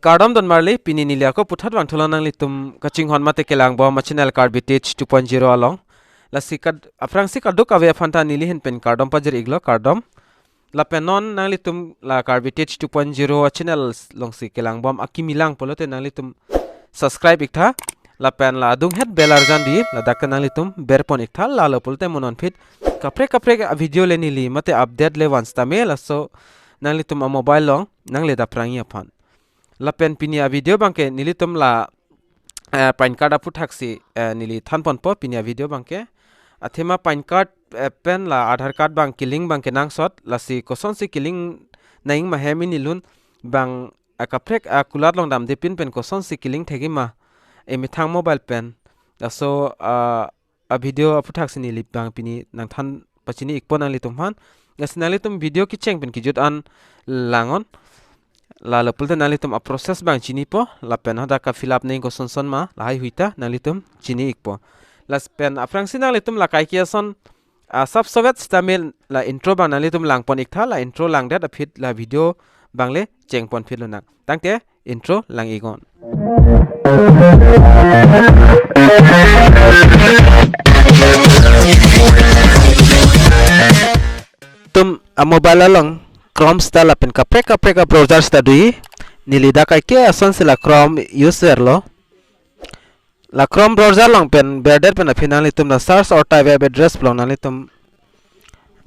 Kardom don marli pini nilia ko puthat wang thola nang litum kaching hon mate kelang bo ma channel Karbi 2.0 along la sikad afrang sikad duk ave phanta nili hin pen Kardom pajer iglo Kardom la penon nang litum la Karbi 2.0 channel long si kelang bom akimilang polote nang litum subscribe ikta la pen la dung het belar jandi la dakka nang litum berpon ikta la lo polote monon fit kapre video le nili mate update le once ta me la so nang litum a mobile long nang le da prangi aphan lapen pinia video bangke nilitum la pan card apu thaksi nili thanpon po pinia video bangke athema pan card pen la Adhar card bang killing bangke nang sot la si Koson si killing naing ma hemi nilun bang akaprek akulat long dam depin pen Koson si killing thegima emi thang mobile pen so a video apu thaksi nili bang pini nang than pachini ikpon ali tumhan yasinali tum video ki cheng pen ki jut an langon la lepulta nalitum a proses bang chini po la pen hada ka fill up nei ko son ma la hai huita nalitum chini ikpo la pen afrang sin nalitum la kai kia son sub sovet stamil la intro bang nalitum lang pon iktha la intro lang dat a phit la video bang le cheng pon phit lunak tangte intro lang igon tum a mobile along Chrome sta la pen kapre browser sta dui nilida kai ke ason se la Chrome user lo la Chrome browser long pen berder pen final litum la search or type web address long na litum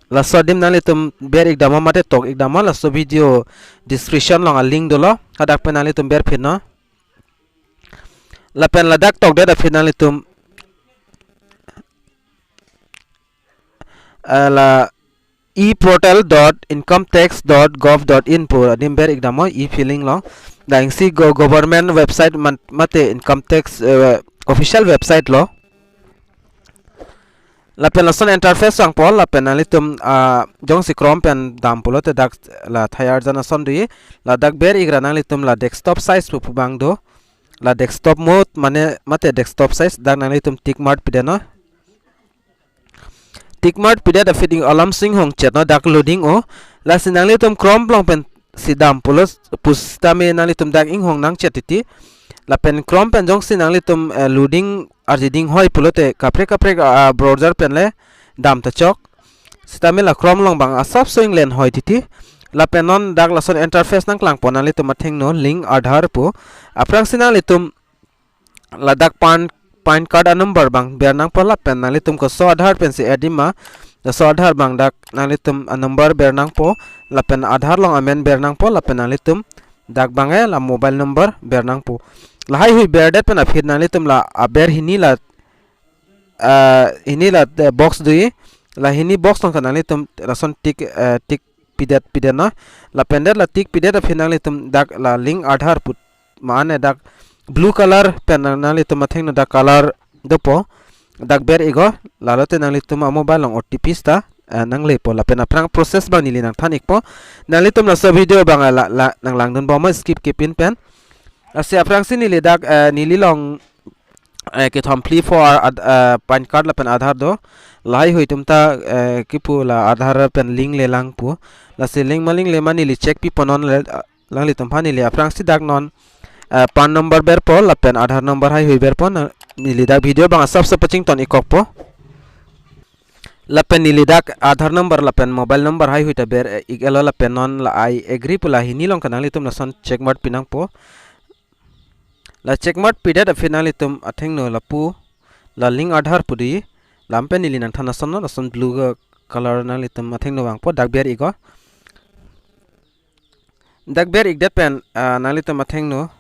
la sodim na litum ber ik dama mate tok ik dama la so video description long a link dolo hadak pen na litum ber phino la pen la dak tok da final litum la eportal.incometax.gov.in pura dimber ikdamo e-filing long daing si government website mate income tax official website lo la pen la son interface sang pol la pen alitum jong si Chrome pen dam polo te dak la thayar jana son ri la dak ber igrana litum la desktop size pu bang do la desktop mode mane mate desktop size dak na litum tick mark pideno Tikmart pida da fitting alam sing hong chat no dak loading o la sinangli tum Chrome long pen sidam pulos pustame nangli tum dak ing hong nang chat ti la pen Chrome pen jong sinangli tum loading arjiding hoi pulote kapre browser pen le dam ta chok sitame la Chrome long bang asap soing len hoi ti la pen non dak la son interface nang klang ponali tum atheng no link Adhar pu aprang sinangli tum la dak pan card a number bang ber nang pola pen nang litum ko so Adhar pen si edima da so Adhar bang dak nang litum a number ber nang po la pen Adhar long amen ber nang po la pen nang litum dak bange la mobile number ber nang po la hai hui ber det pen a phir nang litum la a ber hini la box dui la hini box long nang litum la son tik pidet na la pen der la tik pidet a phir nang litum dak la link Adhar put mane dak blue color pen nang litum atheng na da color dopo dak ber ego lalote nang litum mobile long OTP sta nang lepo la pen aprang process bang nili nang than ikpo nang litum na so video bang la nang lang don bom skip kipin pen ase aprang sin nili dak nili long ke thampli for pan card la pen Adhar do lai hoi tumta kipu la Adhar pen link le lang pu la se link maling le manili check pi ponon lang litum phani le aprang si dak non pan number ber po la pen Adhar number hai hui ber po nilidak video bang सबसे paching ton ikok po la pen nilidak Adhar number la pen mobile number hai hui ta ber igelo la pen non la I agree pula hini long kanang litum la son check mark pinang po la check mark pida da finally tum atheng no la pu la link Adhar pudi lampen nilinang thana son no la son blue color na litum atheng no bang po dak ber igo dak ber ig det pen na litum atheng no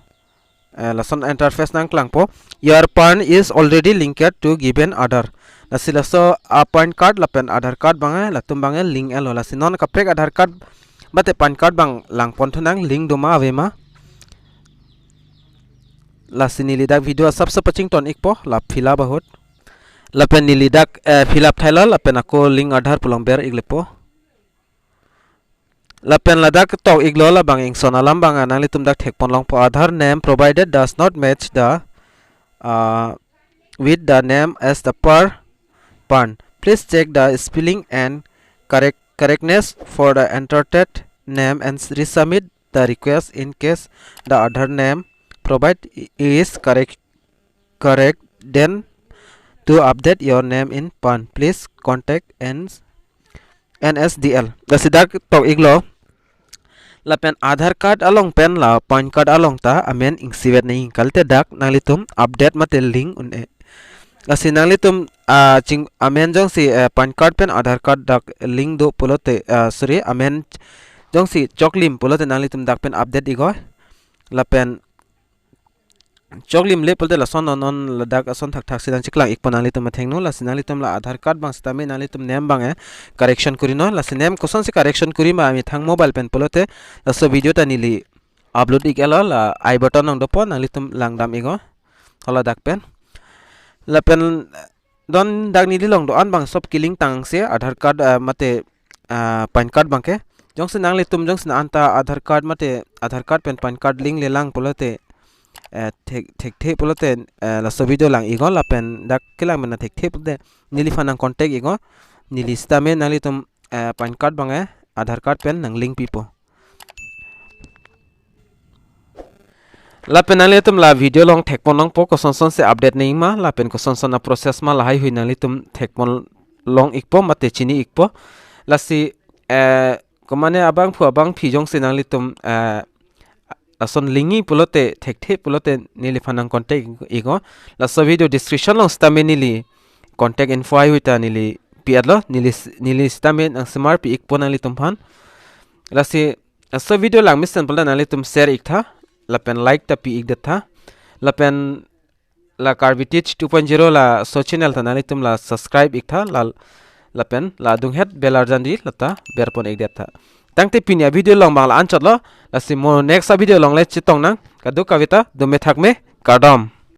lesson interface nang klang po your pan is already linked to given Adhar la silaso pan card la pen Adhar card bang la tum bang link elo la sinon ka prek Adhar card bate pan card bang lang pon thunang link doma avema la sinili dak video सबसे paching ton ikpo la phila bahut la pen nili dak fill up thaila la pen ako link Adhar pulong ber iglepo la pen la dak tok iglo la bang ing sonalam bang anang litum dak thek pon long po Adhar name provided does not match the with the name as the pan. Please check the spelling and correctness for the entered name and resubmit the request in case the Adhar name provided is correct. Then to update your name in PAN, please contact NSDL. La sidak tok iglo la pen Adhar card along pen la PAN card along ta amen ing siwet na ing kalte dak nalitum update mate link un e. La sinalitum ching amen jong si PAN card pen Adhar card dak link do pulote sorry amen jong si choklim pulote nalitum dak pen update igo la pen choklim le pulote la son non la dak son thak sidang chiklang ikpanali tum mathengno la sinalitum la Adhar card bang stame nalitum name bang correction kurino la sinem koson se correction kuri ma ami thang mobile pen pulote la so video ta nili upload ikela la I button nang dopo nalitum langdam igo hola dak pen la pen don dak nili long do an bang sop killing tang se Adhar card mate PAN card bang ke jong se nang litum jong se anta Adhar card mate Adhar card pen PAN card link le lang pulote thek pulote la so video lang igo la pen dak kilang mena thek pulote nili fanang contact igo nili stame nalitum PAN card bang Adhar card pen nang link pipo la pen nalitum la video long thek pon long po koson son se update nei ma la pen koson son na process ma la hai hui nalitum thek pon long ikpo mate chini ikpo la si komane abang phu abang phi jong se nalitum son lingi pulote thek pulote nili fanang contact igo la so video description long stame nili contact info ai huita nili piadlo nili stame ang smart pi ikpo nalitum phan la si so video lang mission pula nalitum share iktha la pen like ta pi ikdatha la pen la Karbi 2.0 la so channel ta nalitum la subscribe iktha la pen la dung het belar jandi lata berpon ikdatha tangte pinia video long bang la anchot lo la si mo next video long le chitong nang kadu kavita dume thakme Kardom.